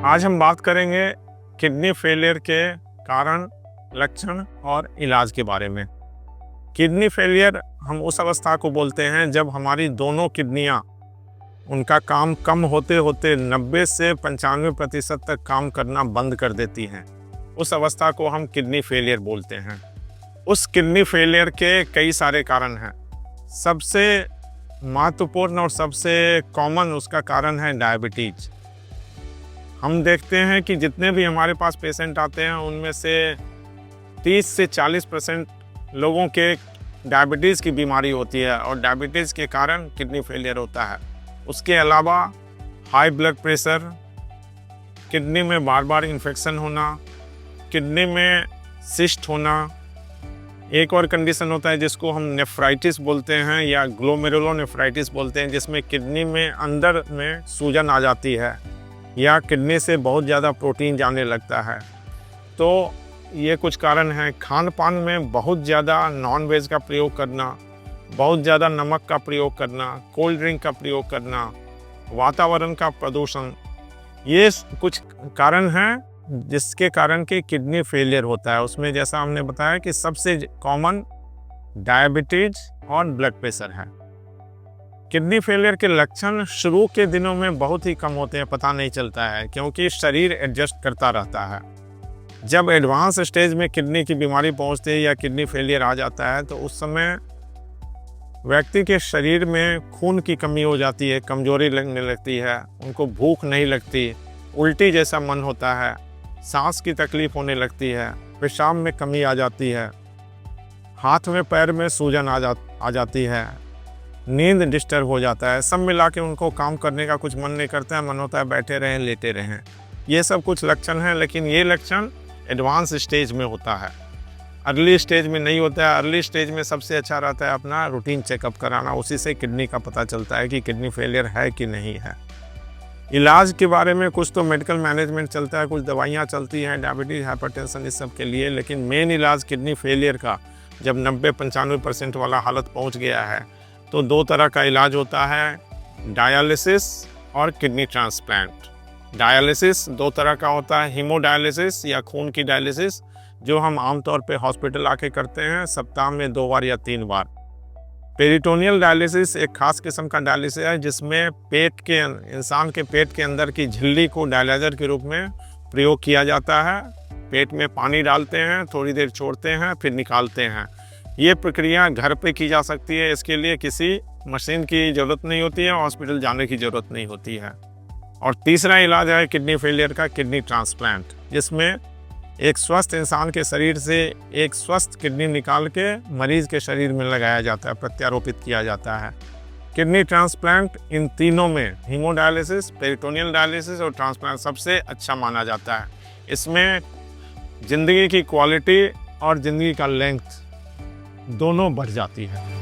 आज हम बात करेंगे किडनी फेलियर के कारण, लक्षण और इलाज के बारे में। किडनी फेलियर हम उस अवस्था को बोलते हैं जब हमारी दोनों किडनियां उनका काम कम होते होते 90 से 95% तक काम करना बंद कर देती हैं। उस अवस्था को हम किडनी फेलियर बोलते हैं। उस किडनी फेलियर के कई सारे कारण हैं। सबसे महत्वपूर्ण और सबसे कॉमन उसका कारण है डायबिटीज। हम देखते हैं कि जितने भी हमारे पास पेशेंट आते हैं उनमें से 30 से 40% लोगों के डायबिटीज़ की बीमारी होती है और डायबिटीज़ के कारण किडनी फेलियर होता है। उसके अलावा हाई ब्लड प्रेशर, किडनी में बार बार इन्फेक्शन होना, किडनी में सिस्ट होना, एक और कंडीशन होता है जिसको हम नेफ्राइटिस बोलते हैं या ग्लोमेरुलोनेफ्राइटिस बोलते हैं, जिसमें किडनी में अंदर में सूजन आ जाती है या किडनी से बहुत ज़्यादा प्रोटीन जाने लगता है। तो ये कुछ कारण हैं। खान पान में बहुत ज़्यादा नॉन वेज का प्रयोग करना, बहुत ज़्यादा नमक का प्रयोग करना, कोल्ड ड्रिंक का प्रयोग करना, वातावरण का प्रदूषण, ये कुछ कारण हैं जिसके कारण कि किडनी फेलियर होता है। उसमें जैसा हमने बताया कि सबसे कॉमन डायबिटीज और ब्लड प्रेशर है। किडनी फेलियर के लक्षण शुरू के दिनों में बहुत ही कम होते हैं, पता नहीं चलता है क्योंकि शरीर एडजस्ट करता रहता है। जब एडवांस स्टेज में किडनी की बीमारी पहुंचती है या किडनी फेलियर आ जाता है तो उस समय व्यक्ति के शरीर में खून की कमी हो जाती है, कमजोरी लगने लगती है, उनको भूख नहीं लगती, उल्टी जैसा मन होता है, सांस की तकलीफ होने लगती है, पेशाब में कमी आ जाती है, हाथ में पैर में सूजन आ जाती है, नींद डिस्टर्ब हो जाता है। सब मिला के उनको काम करने का कुछ मन नहीं करता है, मन होता है बैठे रहें, लेटे रहें। ये सब कुछ लक्षण हैं, लेकिन ये लक्षण एडवांस स्टेज में होता है, अर्ली स्टेज में नहीं होता है। अर्ली स्टेज में सबसे अच्छा रहता है अपना रूटीन चेकअप कराना, उसी से किडनी का पता चलता है कि किडनी फेलियर है कि नहीं है। इलाज के बारे में कुछ तो मेडिकल मैनेजमेंट चलता है, कुछ दवाइयाँ चलती हैं डायबिटीज़, हाइपरटेंशन, इस सब के लिए, लेकिन मेन इलाज किडनी फेलियर का जब 90-95% वाला हालत पहुँच गया है तो दो तरह का इलाज होता है, डायलिसिस और किडनी ट्रांसप्लांट। डायलिसिस दो तरह का होता है, हीमोडायलिसिस या खून की डायलिसिस, जो हम आमतौर पे हॉस्पिटल आके करते हैं सप्ताह में 2 बार या 3 बार। पेरिटोनियल डायलिसिस एक खास किस्म का डायलिसिस है जिसमें इंसान के पेट के अंदर की झिल्ली को डायलाइजर के रूप में प्रयोग किया जाता है। पेट में पानी डालते हैं, थोड़ी देर छोड़ते हैं, फिर निकालते हैं। ये प्रक्रिया घर पे की जा सकती है, इसके लिए किसी मशीन की ज़रूरत नहीं होती है, हॉस्पिटल जाने की ज़रूरत नहीं होती है। और तीसरा इलाज है किडनी फेलियर का किडनी ट्रांसप्लांट, जिसमें एक स्वस्थ इंसान के शरीर से एक स्वस्थ किडनी निकाल के मरीज के शरीर में लगाया जाता है, प्रत्यारोपित किया जाता है। किडनी ट्रांसप्लांट इन तीनों में, हीमोडायलिसिस, पेरिटोनियल डायलिसिस और ट्रांसप्लांट, सबसे अच्छा माना जाता है। इसमें ज़िंदगी की क्वालिटी और ज़िंदगी का लेंथ दोनों बढ़ जाती है।